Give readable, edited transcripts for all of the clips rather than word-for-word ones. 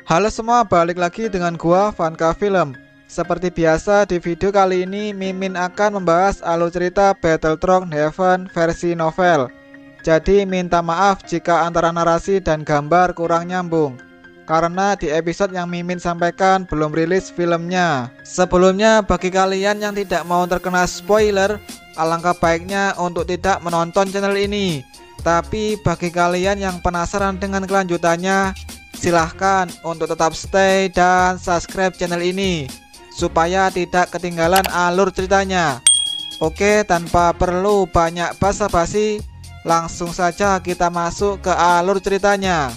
Halo semua, balik lagi dengan gua Vanka Film. Seperti biasa di video kali ini Mimin akan membahas alur cerita Battletron Heaven versi novel. Jadi minta maaf jika antara narasi dan gambar kurang nyambung, karena di episode yang Mimin sampaikan belum rilis filmnya. Sebelumnya bagi kalian yang tidak mau terkena spoiler, alangkah baiknya untuk tidak menonton channel ini. Tapi bagi kalian yang penasaran dengan kelanjutannya, silahkan untuk tetap stay dan subscribe channel ini supaya tidak ketinggalan alur ceritanya. Oke, tanpa perlu banyak basa-basi, langsung saja kita masuk ke alur ceritanya.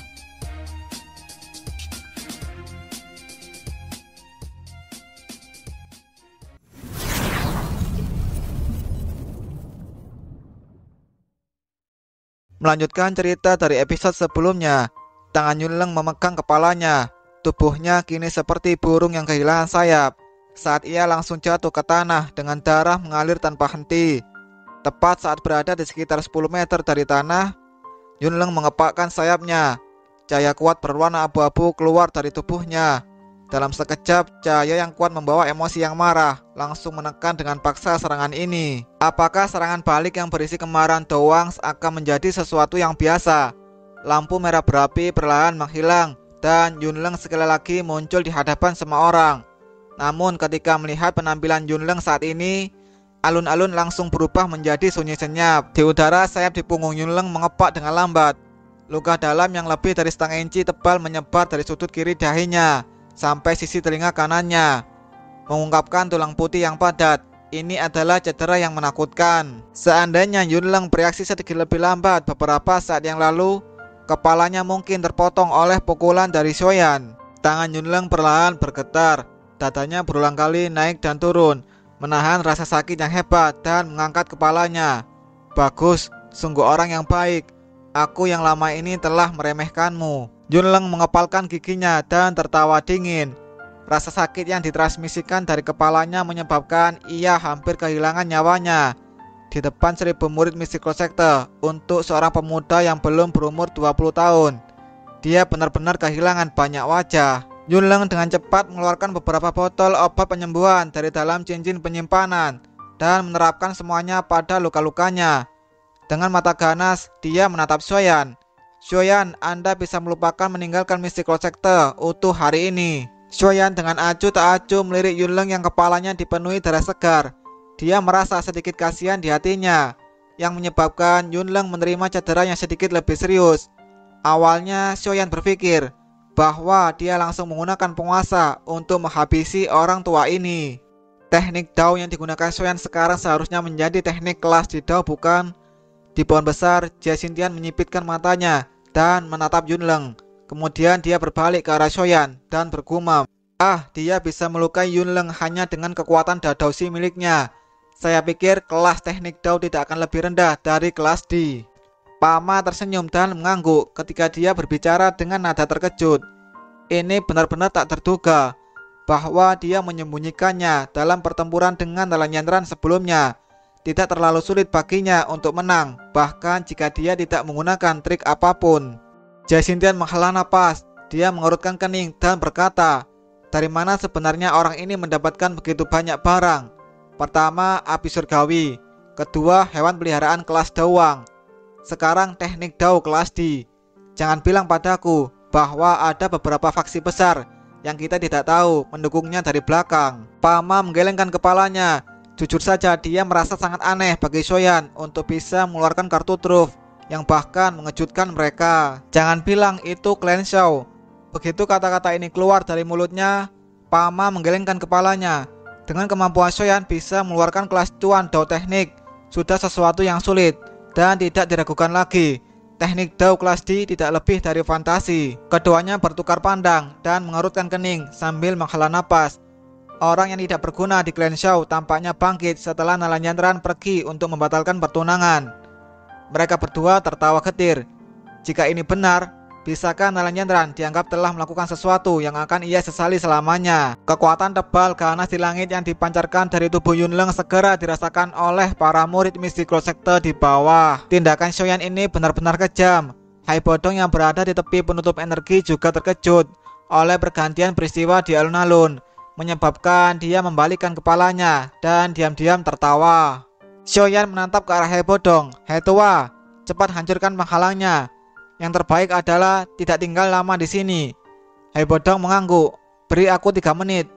Melanjutkan cerita dari episode sebelumnya, tangan Yunleng memegang kepalanya. Tubuhnya kini seperti burung yang kehilangan sayap saat ia langsung jatuh ke tanah dengan darah mengalir tanpa henti. Tepat saat berada di sekitar 10 meter dari tanah, Yunleng mengepakkan sayapnya. Cahaya kuat berwarna abu-abu keluar dari tubuhnya. Dalam sekejap, cahaya yang kuat membawa emosi yang marah langsung menekan dengan paksa serangan ini. Apakah serangan balik yang berisi kemarahan doang akan menjadi sesuatu yang biasa? Lampu merah berapi perlahan menghilang dan Yunleng sekali lagi muncul di hadapan semua orang. Namun ketika melihat penampilan Yunleng saat ini, alun-alun langsung berubah menjadi sunyi senyap. Di udara, sayap di punggung Yunleng mengepak dengan lambat. Luka dalam yang lebih dari setengah inci tebal menyebar dari sudut kiri dahinya sampai sisi telinga kanannya, mengungkapkan tulang putih yang padat. Ini adalah cedera yang menakutkan. Seandainya Yunleng bereaksi sedikit lebih lambat beberapa saat yang lalu, kepalanya mungkin terpotong oleh pukulan dari Shoyan. Tangan Yunleng perlahan bergetar, dadanya berulang kali naik dan turun, menahan rasa sakit yang hebat dan mengangkat kepalanya. Bagus, sungguh orang yang baik. Aku yang lama ini telah meremehkanmu. Yunleng mengepalkan giginya dan tertawa dingin. Rasa sakit yang ditransmisikan dari kepalanya menyebabkan ia hampir kehilangan nyawanya. Di depan 1000 murid Mystical Sector untuk seorang pemuda yang belum berumur 20 tahun. Dia benar-benar kehilangan banyak wajah. Yunleng dengan cepat mengeluarkan beberapa botol obat penyembuhan dari dalam cincin penyimpanan dan menerapkan semuanya pada luka-lukanya. Dengan mata ganas, dia menatap Shoyan. Shoyan, Anda bisa melupakan meninggalkan Mystical Sector utuh hari ini. Shoyan dengan acuh tak acuh melirik Yunleng yang kepalanya dipenuhi darah segar. Dia merasa sedikit kasihan di hatinya, yang menyebabkan Yunleng menerima cedera yang sedikit lebih serius. Awalnya Shoyan berpikir bahwa dia langsung menggunakan penguasa untuk menghabisi orang tua ini. Teknik Dao yang digunakan Shoyan sekarang seharusnya menjadi teknik kelas di Dao, bukan? Di pohon besar, Jia Xintian menyipitkan matanya dan menatap Yunleng. Kemudian dia berbalik ke arah Shoyan dan bergumam, dia bisa melukai Yunleng hanya dengan kekuatan Dadausi miliknya. Saya pikir kelas teknik Dao tidak akan lebih rendah dari kelas D. Pama tersenyum dan mengangguk ketika dia berbicara dengan nada terkejut. Ini benar-benar tak terduga bahwa dia menyembunyikannya dalam pertempuran dengan Nalanyandran sebelumnya. Tidak terlalu sulit baginya untuk menang, bahkan jika dia tidak menggunakan trik apapun. Jia Xintian menghela napas. Dia mengerutkan kening dan berkata, dari mana sebenarnya orang ini mendapatkan begitu banyak barang? Pertama, api surgawi. Kedua, hewan peliharaan kelas Dawang. Sekarang teknik Dao kelas D. Jangan bilang padaku bahwa ada beberapa faksi besar yang kita tidak tahu mendukungnya dari belakang. Pama menggelengkan kepalanya. Jujur saja dia merasa sangat aneh bagi Shoyan untuk bisa mengeluarkan kartu truf yang bahkan mengejutkan mereka. Jangan bilang itu Clan Shao. Begitu kata-kata ini keluar dari mulutnya, Pama menggelengkan kepalanya. Dengan kemampuan Shoyan bisa mengeluarkan kelas Cuan Dao teknik sudah sesuatu yang sulit dan tidak diragukan lagi. Teknik Dao kelas D tidak lebih dari fantasi. Keduanya bertukar pandang dan mengerutkan kening sambil menghela napas. Orang yang tidak berguna di Clan Shao tampaknya bangkit setelah Nalanyandran pergi untuk membatalkan pertunangan. Mereka berdua tertawa getir. Jika ini benar, bisakah Nalanyandran dianggap telah melakukan sesuatu yang akan ia sesali selamanya? Kekuatan tebal ganas di langit yang dipancarkan dari tubuh Yunleng segera dirasakan oleh para murid Mystical Sector di bawah. Tindakan Shoyan ini benar-benar kejam. Hai Bodong yang berada di tepi penutup energi juga terkejut. oleh pergantian peristiwa di alun-alun, menyebabkan dia membalikkan kepalanya dan diam-diam tertawa. Xiaoyan menatap ke arah Hai Bodong. "Hai tua, cepat hancurkan penghalangnya. Yang terbaik adalah tidak tinggal lama di sini." Hai Bodong mengangguk. "Beri aku 3 menit."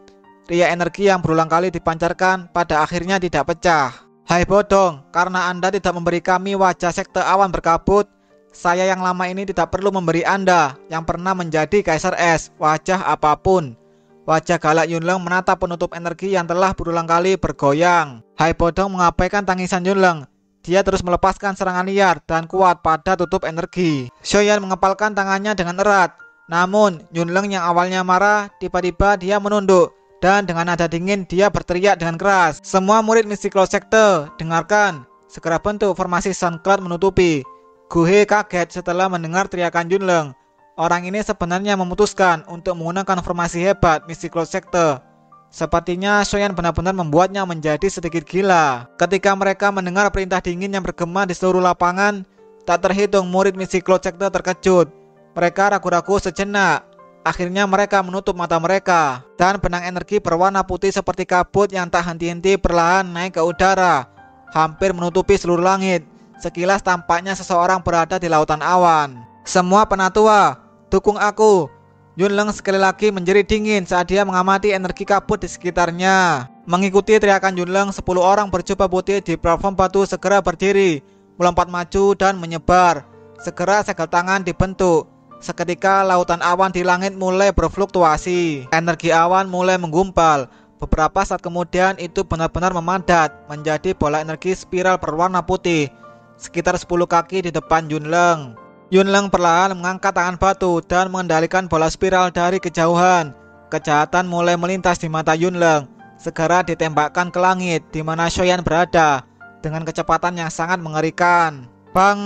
Ria energi yang berulang kali dipancarkan pada akhirnya tidak pecah. "Hai Bodong, karena Anda tidak memberi kami wajah sekte awan berkabut, saya yang lama ini tidak perlu memberi Anda yang pernah menjadi Kaisar Es wajah apapun." Wajah galak Yunleng menatap penutup energi yang telah berulang kali bergoyang. Hai Bodong mengabaikan tangisan Yunleng. Dia terus melepaskan serangan liar dan kuat pada tutup energi. Xiaoyan mengepalkan tangannya dengan erat. Namun Yunleng yang awalnya marah, tiba-tiba dia menunduk. Dan dengan nada dingin dia berteriak dengan keras. "Semua murid Mystical Sekte, dengarkan. Segera bentuk formasi Sun Cloud menutupi." Gu He kaget setelah mendengar teriakan Yunleng. Orang ini sebenarnya memutuskan untuk menggunakan formasi hebat Mystical Sekte. Sepertinya Xiaoyan benar-benar membuatnya menjadi sedikit gila. Ketika mereka mendengar perintah dingin yang bergema di seluruh lapangan, tak terhitung murid Mystical Sekte terkejut. Mereka ragu-ragu sejenak. Akhirnya mereka menutup mata mereka, dan benang energi berwarna putih seperti kabut yang tak henti-henti perlahan naik ke udara, hampir menutupi seluruh langit. Sekilas tampaknya seseorang berada di lautan awan. "Semua penatua, dukung aku!" Yunleng sekali lagi menjerit dingin saat dia mengamati energi kabut di sekitarnya. Mengikuti teriakan Yunleng, 10 orang berjubah putih di platform batu segera berdiri, melompat maju dan menyebar. Segera segel tangan dibentuk. Seketika lautan awan di langit mulai berfluktuasi. Energi awan mulai menggumpal. Beberapa saat kemudian itu benar-benar memadat menjadi bola energi spiral berwarna putih, sekitar 10 kaki di depan Yunleng. Yunleng perlahan mengangkat tangan batu dan mengendalikan bola spiral dari kejauhan. Kejahatan mulai melintas di mata Yunleng. Segera ditembakkan ke langit di mana Xiaoyan berada dengan kecepatan yang sangat mengerikan. Bang!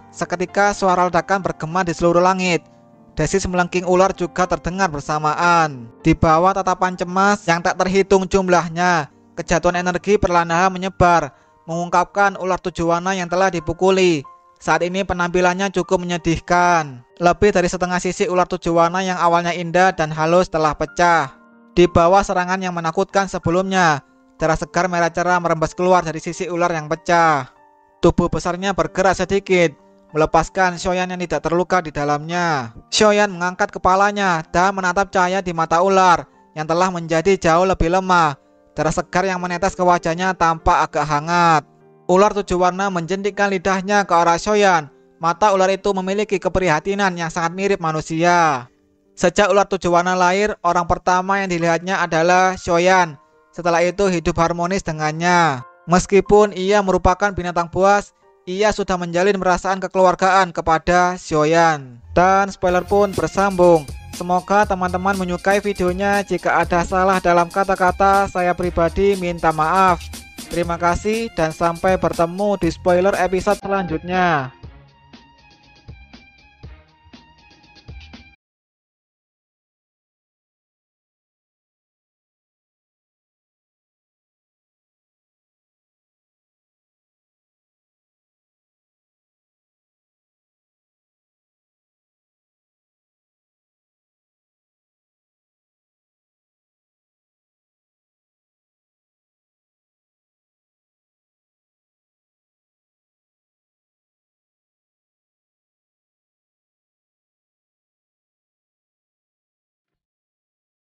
Seketika suara ledakan bergema di seluruh langit. Desis melengking ular juga terdengar bersamaan. Di bawah tatapan cemas yang tak terhitung jumlahnya, kejatuhan energi perlahan-lahan menyebar, mengungkapkan ular 7 warna yang telah dipukuli. Saat ini penampilannya cukup menyedihkan. Lebih dari setengah sisi ular 7 warna yang awalnya indah dan halus telah pecah. Di bawah serangan yang menakutkan sebelumnya, darah segar merah cerah merembes keluar dari sisi ular yang pecah. Tubuh besarnya bergerak sedikit, melepaskan Xiaoyan yang tidak terluka di dalamnya. Xiaoyan mengangkat kepalanya dan menatap cahaya di mata ular yang telah menjadi jauh lebih lemah. Darah segar yang menetes ke wajahnya tampak agak hangat. Ular 7 warna menjentikan lidahnya ke arah Xiaoyan. Mata ular itu memiliki keprihatinan yang sangat mirip manusia. Sejak ular 7 warna lahir, orang pertama yang dilihatnya adalah Xiaoyan. Setelah itu hidup harmonis dengannya. Meskipun ia merupakan binatang buas, ia sudah menjalin perasaan kekeluargaan kepada Xiaoyan. Dan spoiler pun bersambung. Semoga teman-teman menyukai videonya. Jika ada salah dalam kata-kata, saya pribadi minta maaf. Terima kasih dan sampai bertemu di spoiler episode selanjutnya.